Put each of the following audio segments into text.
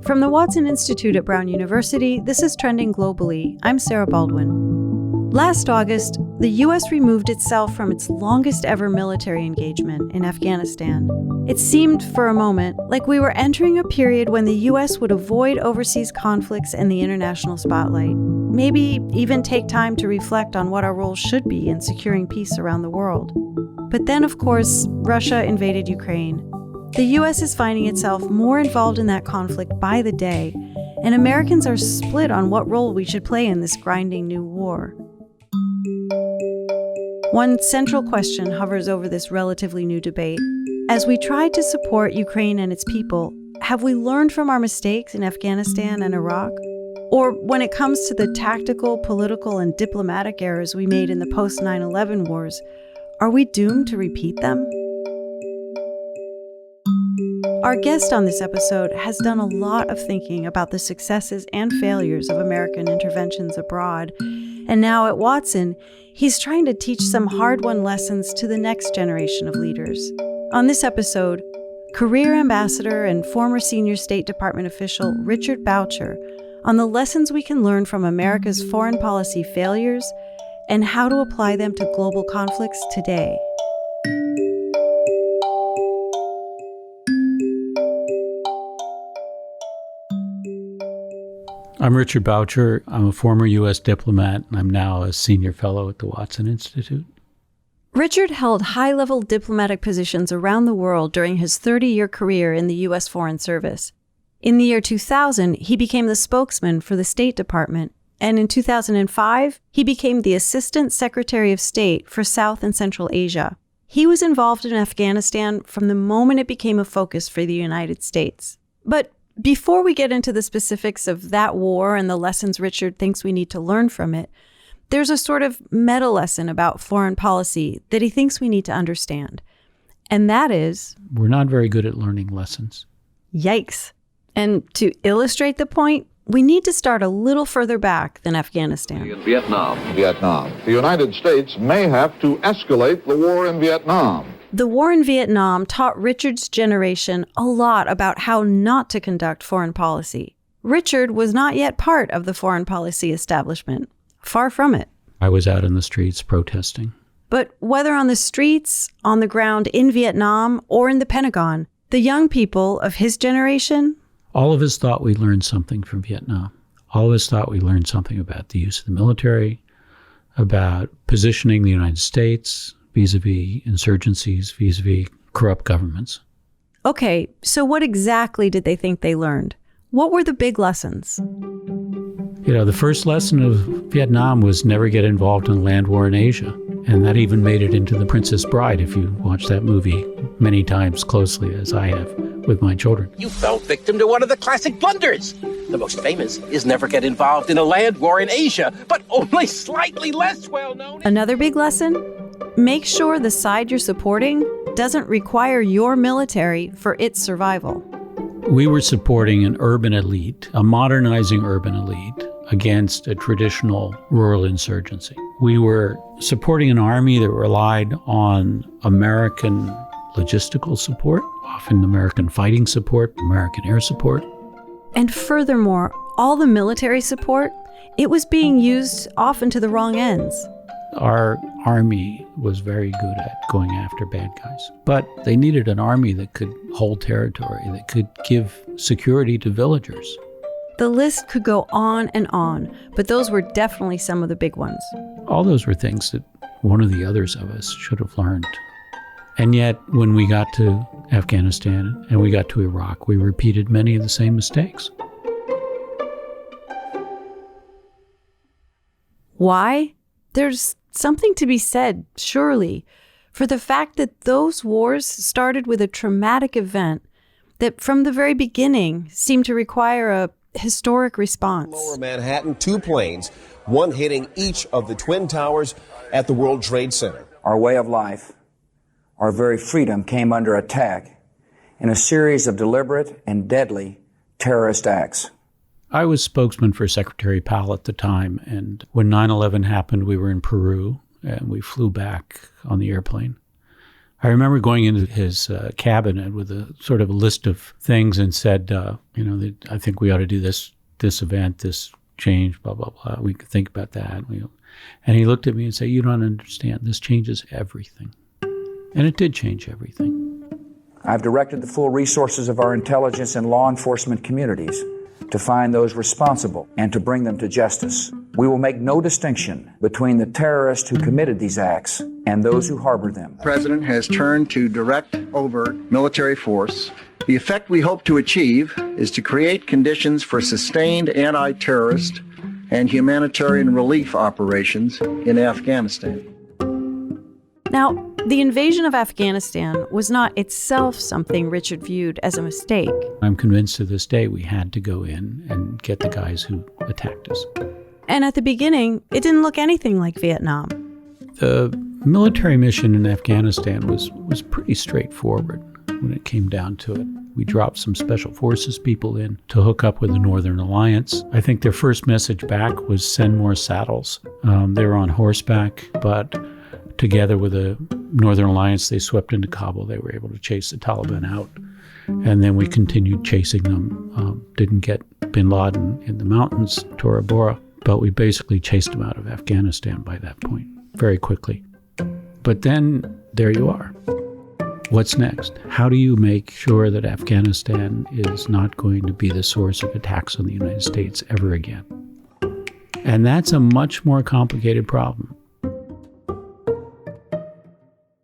From the Watson Institute at Brown University, this is Trending Globally. I'm Sarah Baldwin. Last August, the U.S. removed itself from its longest ever military engagement in Afghanistan. It seemed for a moment like we were entering a period when the U.S. would avoid overseas conflicts and the international spotlight. Maybe even take time to reflect on what our role should be in securing peace around the world. But then, of course, Russia invaded Ukraine. The U.S. is finding itself more involved in that conflict by the day, and Americans are split on what role we should play in this grinding new war. One central question hovers over this relatively new debate. As we try to support Ukraine and its people, have we learned from our mistakes in Afghanistan and Iraq? Or when it comes to the tactical, political, and diplomatic errors we made in the post-9/11 wars, are we doomed to repeat them? Our guest on this episode has done a lot of thinking about the successes and failures of American interventions abroad, and now at Watson, he's trying to teach some hard-won lessons to the next generation of leaders. On this episode, career ambassador and former senior State Department official Richard Boucher on the lessons we can learn from America's foreign policy failures and how to apply them to global conflicts today. I'm Richard Boucher. I'm a former U.S. diplomat, and I'm now a senior fellow at the Watson Institute. Richard held high-level diplomatic positions around the world during his 30-year career in the U.S. Foreign Service. In the year 2000, he became the spokesman for the State Department, and in 2005, he became the Assistant Secretary of State for South and Central Asia. He was involved in Afghanistan from the moment it became a focus for the United States. But before we get into the specifics of that war and the lessons Richard thinks we need to learn from it, there's a sort of meta lesson about foreign policy that he thinks we need to understand. And that is, we're not very good at learning lessons. Yikes. And to illustrate the point, we need to start a little further back than Afghanistan. In Vietnam. The United States may have to escalate the war in Vietnam. The war in Vietnam taught Richard's generation a lot about how not to conduct foreign policy. Richard was not yet part of the foreign policy establishment. Far from it. I was out in the streets protesting. But whether on the streets, on the ground in Vietnam, or in the Pentagon, the young people of his generation... All of us thought we learned something from Vietnam. All of us thought we learned something about the use of the military, about positioning the United States vis-a-vis insurgencies, vis-a-vis corrupt governments. Okay, so what exactly did they think they learned? What were the big lessons? The first lesson of Vietnam was never get involved in a land war in Asia. And that even made it into The Princess Bride, if you watch that movie many times closely, as I have with my children. You fell victim to one of the classic blunders. The most famous is never get involved in a land war in Asia, but only slightly less well known. Another big lesson? Make sure the side you're supporting doesn't require your military for its survival. We were supporting an urban elite, a modernizing urban elite, against a traditional rural insurgency. We were supporting an army that relied on American logistical support, often American fighting support, American air support. And furthermore, all the military support, it was being used often to the wrong ends. Our army was very good at going after bad guys, but they needed an army that could hold territory, that could give security to villagers. The list could go on, but those were definitely some of the big ones. All those were things that one or the others of us should have learned. And yet, when we got to Afghanistan and we got to Iraq, we repeated many of the same mistakes. Why? There's something to be said, surely, for the fact that those wars started with a traumatic event that from the very beginning seemed to require a historic response. Lower Manhattan, 2 planes, one hitting each of the Twin Towers at the World Trade Center. Our way of life, our very freedom came under attack in a series of deliberate and deadly terrorist acts. I was spokesman for Secretary Powell at the time, and when 9/11 happened, we were in Peru, and we flew back on the airplane. I remember going into his cabinet with a sort of a list of things and said, I think we ought to do this event, this change, blah, blah, blah. We could think about that. And he looked at me and said, you don't understand. This changes everything. And it did change everything. I've directed the full resources of our intelligence and law enforcement communities to find those responsible and to bring them to justice. We will make no distinction between the terrorists who committed these acts and those who harbored them. The President has turned to direct overt military force. The effect we hope to achieve is to create conditions for sustained anti-terrorist and humanitarian relief operations in Afghanistan. Now, the invasion of Afghanistan was not itself something Richard viewed as a mistake. I'm convinced to this day we had to go in and get the guys who attacked us. And at the beginning, it didn't look anything like Vietnam. The military mission in Afghanistan was pretty straightforward when it came down to it. We dropped some special forces people in to hook up with the Northern Alliance. I think their first message back was send more saddles. They were on horseback, but together with the Northern Alliance, they swept into Kabul. They were able to chase the Taliban out. And then we continued chasing them. Didn't get bin Laden in the mountains, Tora Bora, but we basically chased them out of Afghanistan by that point, very quickly. But then there you are. What's next? How do you make sure that Afghanistan is not going to be the source of attacks on the United States ever again? And that's a much more complicated problem.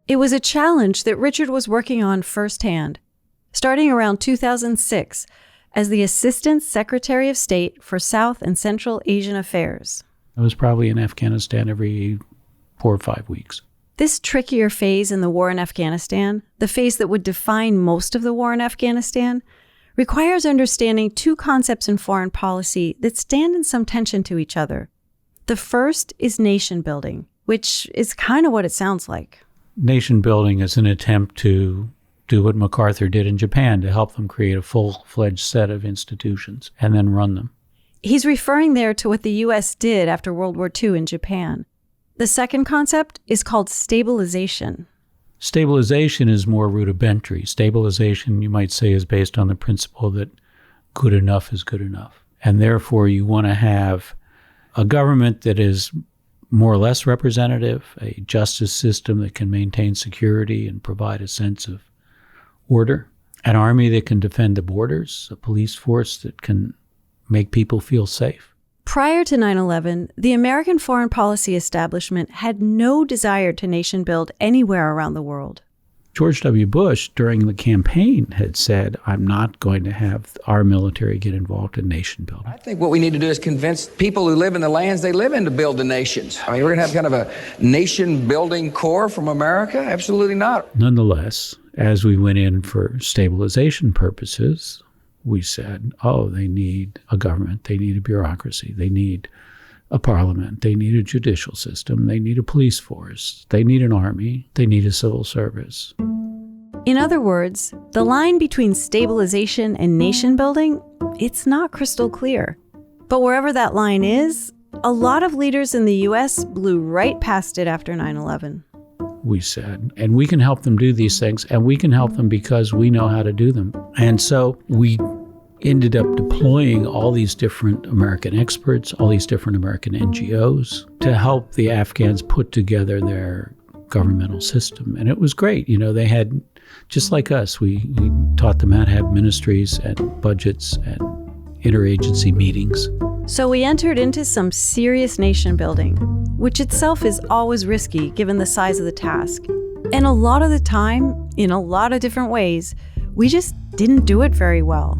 It was a challenge that Richard was working on firsthand, starting around 2006 as the Assistant Secretary of State for South and Central Asian Affairs. I was probably in Afghanistan every 4 or 5 weeks. This trickier phase in the war in Afghanistan, the phase that would define most of the war in Afghanistan, requires understanding two concepts in foreign policy that stand in some tension to each other. The first is nation building, which is kind of what it sounds like. Nation building is an attempt to do what MacArthur did in Japan, to help them create a full-fledged set of institutions and then run them. He's referring there to what the U.S. did after World War II in Japan. The second concept is called stabilization. Stabilization is more rudimentary. Stabilization, you might say, is based on the principle that good enough is good enough. And therefore, you want to have a government that is more or less representative, a justice system that can maintain security and provide a sense of order, an army that can defend the borders, a police force that can make people feel safe. Prior to 9/11, the American foreign policy establishment had no desire to nation build anywhere around the world. George W. Bush, during the campaign, had said, I'm not going to have our military get involved in nation building. I think what we need to do is convince people who live in the lands they live in to build the nations. I mean, we're going to have kind of a nation-building corps from America? Absolutely not. Nonetheless, as we went in for stabilization purposes, we said, they need a government, they need a bureaucracy, they need a parliament, they need a judicial system, they need a police force, they need an army, they need a civil service. In other words, the line between stabilization and nation building, it's not crystal clear. But wherever that line is, a lot of leaders in the U.S. blew right past it after 9/11. We said, and we can help them do these things, and we can help them because we know how to do them. And so we ended up deploying all these different American experts, all these different American NGOs to help the Afghans put together their governmental system. And it was great. They had, just like us, we taught them how to have ministries and budgets and interagency meetings. So we entered into some serious nation building, which itself is always risky given the size of the task. And a lot of the time, in a lot of different ways, we just didn't do it very well.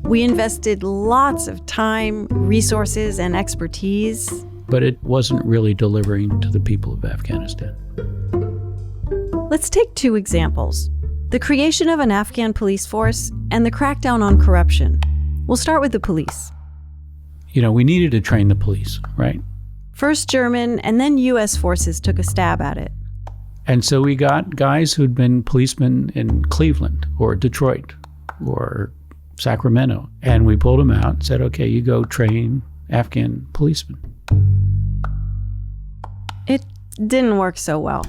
We invested lots of time, resources, and expertise. But it wasn't really delivering to the people of Afghanistan. Let's take two examples: the creation of an Afghan police force and the crackdown on corruption. We'll start with the police. We needed to train the police, right? First German and then U.S. forces took a stab at it. And so we got guys who'd been policemen in Cleveland or Detroit or Sacramento, and we pulled them out and said, okay, you go train Afghan policemen. It didn't work so well.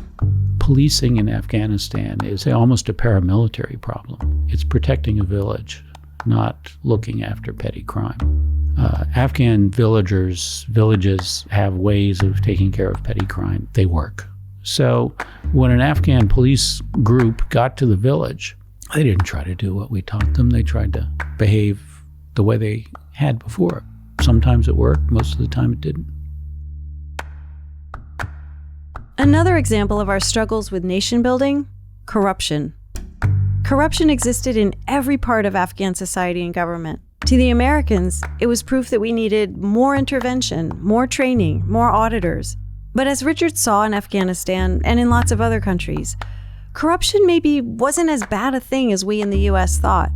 Policing in Afghanistan is almost a paramilitary problem. It's protecting a village, not looking after petty crime. Afghan villages have ways of taking care of petty crime. They work. So when an Afghan police group got to the village, they didn't try to do what we taught them. They tried to behave the way they had before. Sometimes it worked, most of the time it didn't. Another example of our struggles with nation building, corruption. Corruption existed in every part of Afghan society and government. To the Americans, it was proof that we needed more intervention, more training, more auditors. But as Richard saw in Afghanistan and in lots of other countries, corruption maybe wasn't as bad a thing as we in the U.S. thought.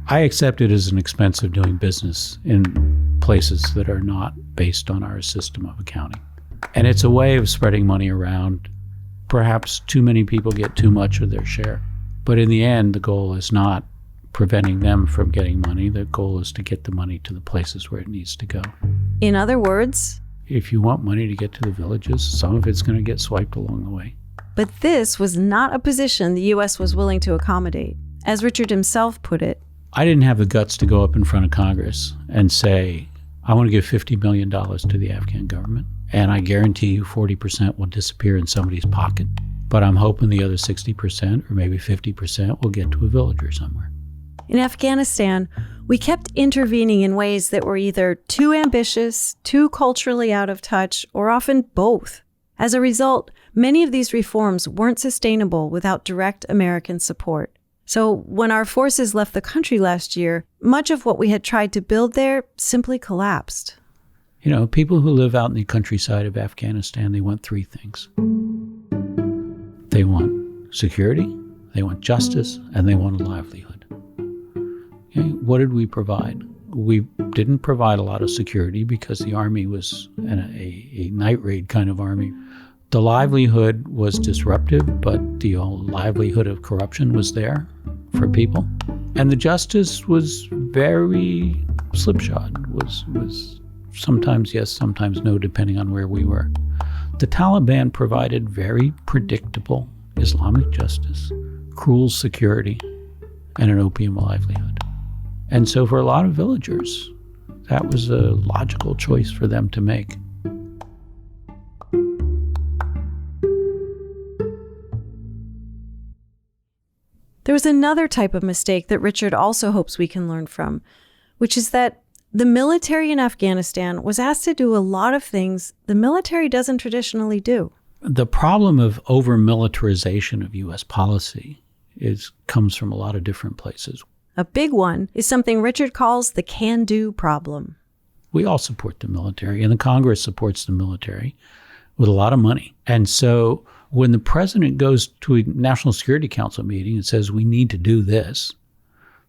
I accept it as an expense of doing business in places that are not based on our system of accounting. And it's a way of spreading money around. Perhaps too many people get too much of their share. But in the end, the goal is not preventing them from getting money. The goal is to get the money to the places where it needs to go. In other words, if you want money to get to the villages, some of it's going to get swiped along the way. But this was not a position the U.S. was willing to accommodate. As Richard himself put it, I didn't have the guts to go up in front of Congress and say, I want to give $50 million to the Afghan government, and I guarantee you 40% will disappear in somebody's pocket. But I'm hoping the other 60% or maybe 50% will get to a villager somewhere. In Afghanistan, we kept intervening in ways that were either too ambitious, too culturally out of touch, or often both. As a result, many of these reforms weren't sustainable without direct American support. So when our forces left the country last year, much of what we had tried to build there simply collapsed. You know, people who live out in the countryside of Afghanistan, they want three things. They want security, they want justice, and they want a livelihood. Okay, what did we provide? We didn't provide a lot of security because the army was a night raid kind of army. The livelihood was disruptive, but the livelihood of corruption was there for people. And the justice was very slipshod, was sometimes yes, sometimes no, depending on where we were. The Taliban provided very predictable Islamic justice, cruel security, and an opium livelihood. And so for a lot of villagers, that was a logical choice for them to make. There was another type of mistake that Richard also hopes we can learn from, which is that the military in Afghanistan was asked to do a lot of things the military doesn't traditionally do. The problem of over-militarization of U.S. policy comes from a lot of different places. A big one is something Richard calls the can-do problem. We all support the military, and the Congress supports the military with a lot of money. And so when the president goes to a National Security Council meeting and says, we need to do this,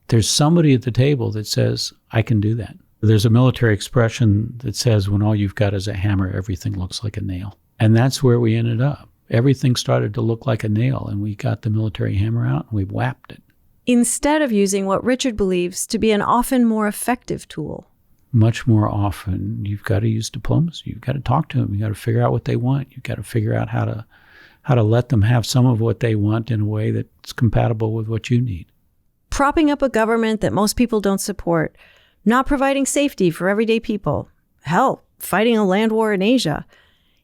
there's somebody at the table that says, I can do that. There's a military expression that says, when all you've got is a hammer, everything looks like a nail. And that's where we ended up. Everything started to look like a nail, and we got the military hammer out and we whapped it. Instead of using what Richard believes to be an often more effective tool. Much more often, you've got to use diplomacy. You've got to talk to them. You've got to figure out what they want. You've got to figure out how to let them have some of what they want in a way that's compatible with what you need. Propping up a government that most people don't support, not providing safety for everyday people, hell, fighting a land war in Asia.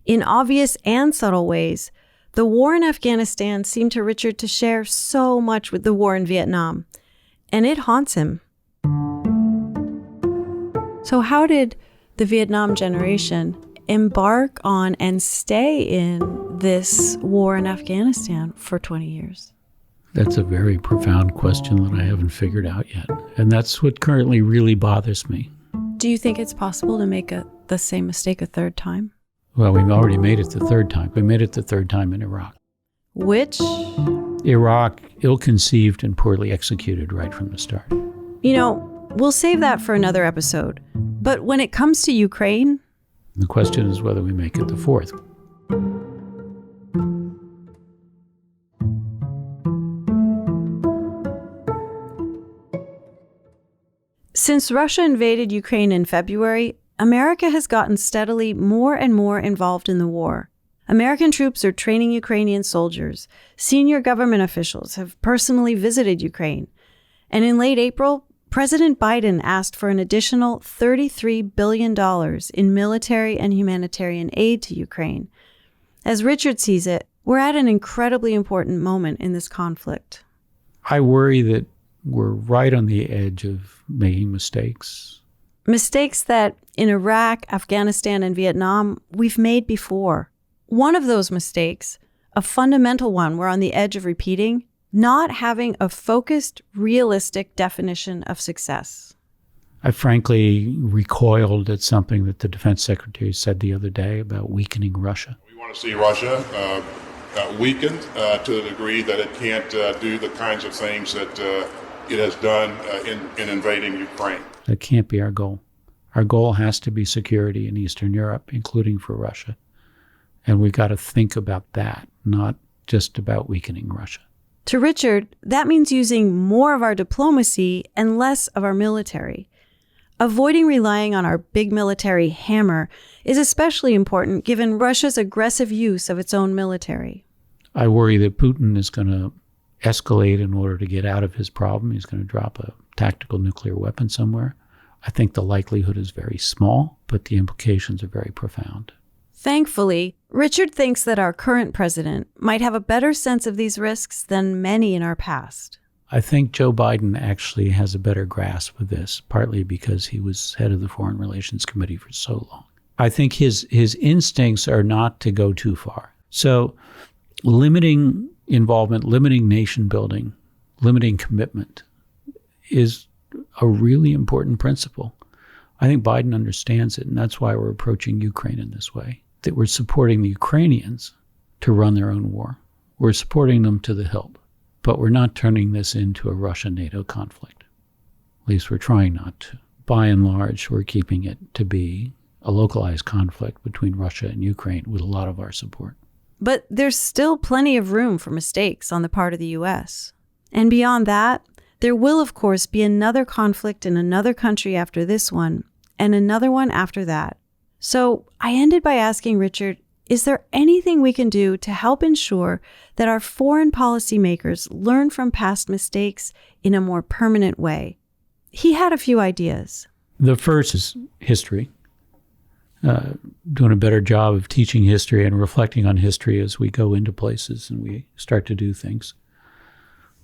In obvious and subtle ways, the war in Afghanistan seemed to Richard to share so much with the war in Vietnam, and it haunts him. So how did the Vietnam generation embark on and stay in this war in Afghanistan for 20 years? That's a very profound question that I haven't figured out yet. And that's what currently really bothers me. Do you think it's possible to make the same mistake a third time? Well, we've already made it the third time. We made it the third time in Iraq. Which? Iraq, ill-conceived and poorly executed right from the start. You know, we'll save that for another episode. But when it comes to Ukraine... The question is whether we make it the fourth. Since Russia invaded Ukraine in February, America has gotten steadily more and more involved in the war. American troops are training Ukrainian soldiers. Senior government officials have personally visited Ukraine. And in late April, President Biden asked for an additional $33 billion in military and humanitarian aid to Ukraine. As Richard sees it, we're at an incredibly important moment in this conflict. I worry that we're right on the edge of making mistakes. Mistakes that in Iraq, Afghanistan, and Vietnam, we've made before. One of those mistakes, a fundamental one we're on the edge of repeating, not having a focused, realistic definition of success. I frankly recoiled at something that the defense secretary said the other day about weakening Russia. We want to see Russia weakened to the degree that it can't do the kinds of things that it has done in invading Ukraine. That can't be our goal. Our goal has to be security in Eastern Europe, including for Russia. And we've got to think about that, not just about weakening Russia. To Richard, that means using more of our diplomacy and less of our military. Avoiding relying on our big military hammer is especially important given Russia's aggressive use of its own military. I worry that Putin is going to escalate in order to get out of his problem. He's going to drop a tactical nuclear weapon somewhere. I think the likelihood is very small, but the implications are very profound. Thankfully, Richard thinks that our current president might have a better sense of these risks than many in our past. I think Joe Biden actually has a better grasp of this, partly because he was head of the Foreign Relations Committee for so long. I think his instincts are not to go too far. So limiting involvement, limiting nation building, limiting commitment is a really important principle. I think Biden understands it, and that's why we're approaching Ukraine in this way, that we're supporting the Ukrainians to run their own war. We're supporting them to the hilt, but we're not turning this into a Russia-NATO conflict. At least we're trying not to. By and large, we're keeping it to be a localized conflict between Russia and Ukraine with a lot of our support. But there's still plenty of room for mistakes on the part of the U.S. And beyond that, there will, of course, be another conflict in another country after this one, and another one after that. So I ended by asking Richard, is there anything we can do to help ensure that our foreign policy makers learn from past mistakes in a more permanent way? He had a few ideas. The first is history. Doing a better job of teaching history and reflecting on history as we go into places and we start to do things.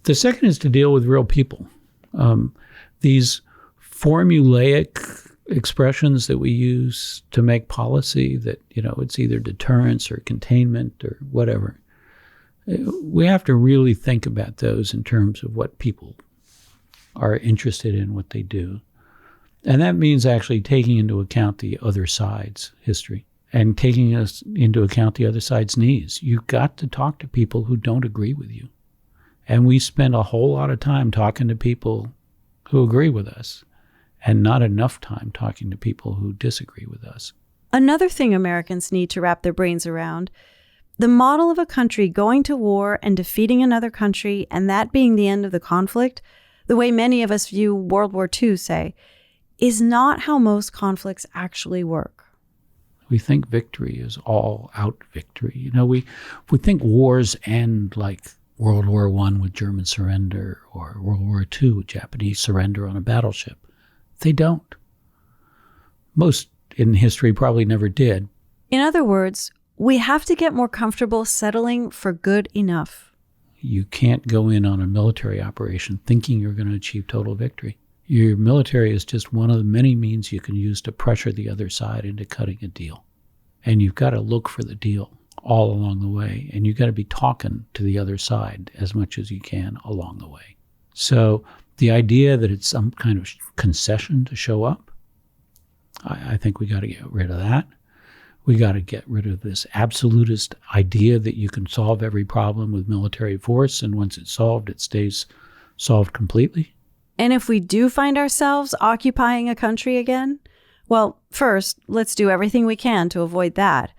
The second is to deal with real people. These formulaic expressions that we use to make policy that, it's either deterrence or containment or whatever. We have to really think about those in terms of what people are interested in, what they do. And that means actually taking into account the other side's history and taking us into account the other side's needs. You've got to talk to people who don't agree with you. And we spend a whole lot of time talking to people who agree with us and not enough time talking to people who disagree with us. Another thing Americans need to wrap their brains around, the model of a country going to war and defeating another country and that being the end of the conflict, the way many of us view World War II, say, is not how most conflicts actually work. We think victory is all-out victory. We think wars end like World War I with German surrender or World War II with Japanese surrender on a battleship. They don't. Most in history probably never did. In other words, we have to get more comfortable settling for good enough. You can't go in on a military operation thinking you're going to achieve total victory. Your military is just one of the many means you can use to pressure the other side into cutting a deal. And you've got to look for the deal all along the way. And you've got to be talking to the other side as much as you can along the way. So the idea that it's some kind of concession to show up, I think we got to get rid of that. We got to get rid of this absolutist idea that you can solve every problem with military force, and once it's solved, it stays solved completely. And if we do find ourselves occupying a country again, well, first, let's do everything we can to avoid that.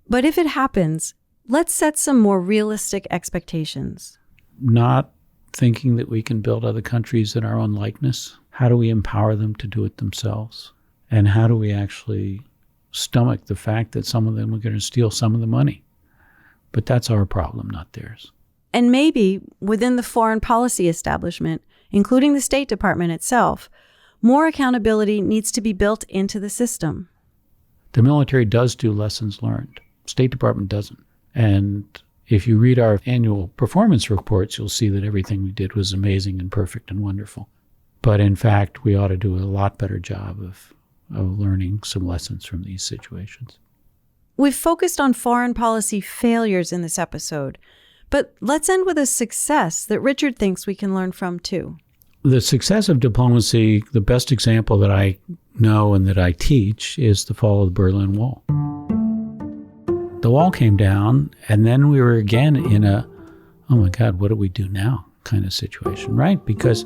But if it happens, let's set some more realistic expectations. Not thinking that we can build other countries in our own likeness. How do we empower them to do it themselves? And how do we actually stomach the fact that some of them are going to steal some of the money. But that's our problem, not theirs. And maybe within the foreign policy establishment, including the State Department itself, more accountability needs to be built into the system. The military does do lessons learned. State Department doesn't. And if you read our annual performance reports, you'll see that everything we did was amazing and perfect and wonderful. But in fact, we ought to do a lot better job of learning some lessons from these situations. We've focused on foreign policy failures in this episode, but let's end with a success that Richard thinks we can learn from too. The success of diplomacy, the best example that I know and that I teach is the fall of the Berlin Wall. The wall came down, and then we were again in a, oh my God, what do we do now kind of situation, right? Because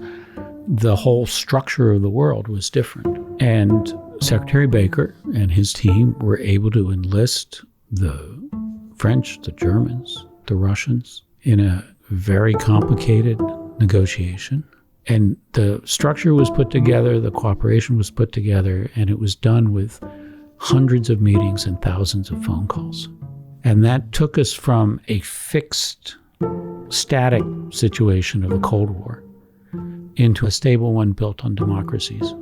the whole structure of the world was different. And Secretary Baker and his team were able to enlist the French, the Germans, the Russians in a very complicated negotiation. And the structure was put together, the cooperation was put together, and it was done with hundreds of meetings and thousands of phone calls. And that took us from a fixed, static situation of the Cold War into a stable one built on democracies,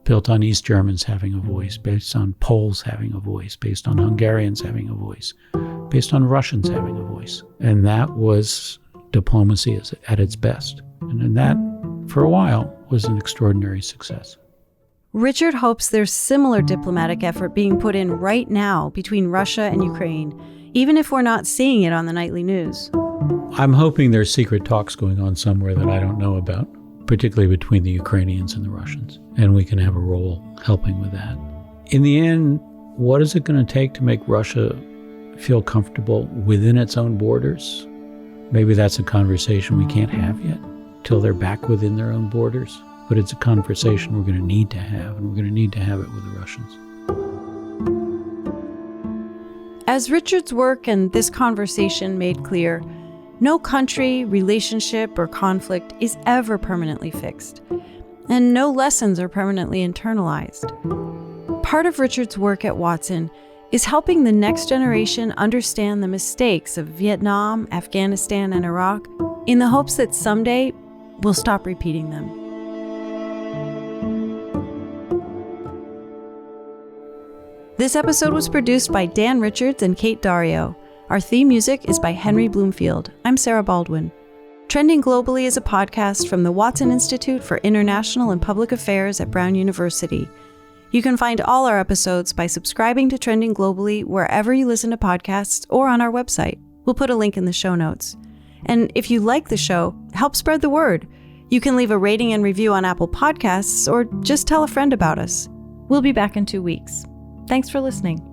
built on East Germans having a voice, based on Poles having a voice, based on Hungarians having a voice, based on Russians having a voice. And that was diplomacy at its best. And that, for a while, was an extraordinary success. Richard hopes there's similar diplomatic effort being put in right now between Russia and Ukraine, even if we're not seeing it on the nightly news. I'm hoping there's secret talks going on somewhere that I don't know about, particularly between the Ukrainians and the Russians, and we can have a role helping with that. In the end, what is it going to take to make Russia feel comfortable within its own borders? Maybe that's a conversation we can't have yet, till they're back within their own borders. But it's a conversation we're going to need to have, and we're going to need to have it with the Russians. As Richard's work and this conversation made clear, no country, relationship, or conflict is ever permanently fixed, and no lessons are permanently internalized. Part of Richard's work at Watson is helping the next generation understand the mistakes of Vietnam, Afghanistan, and Iraq in the hopes that someday we'll stop repeating them. This episode was produced by Dan Richards and Kate Dario. Our theme music is by Henry Bloomfield. I'm Sarah Baldwin. Trending Globally is a podcast from the Watson Institute for International and Public Affairs at Brown University. You can find all our episodes by subscribing to Trending Globally wherever you listen to podcasts or on our website. We'll put a link in the show notes. And if you like the show, help spread the word. You can leave a rating and review on Apple Podcasts or just tell a friend about us. We'll be back in 2 weeks. Thanks for listening.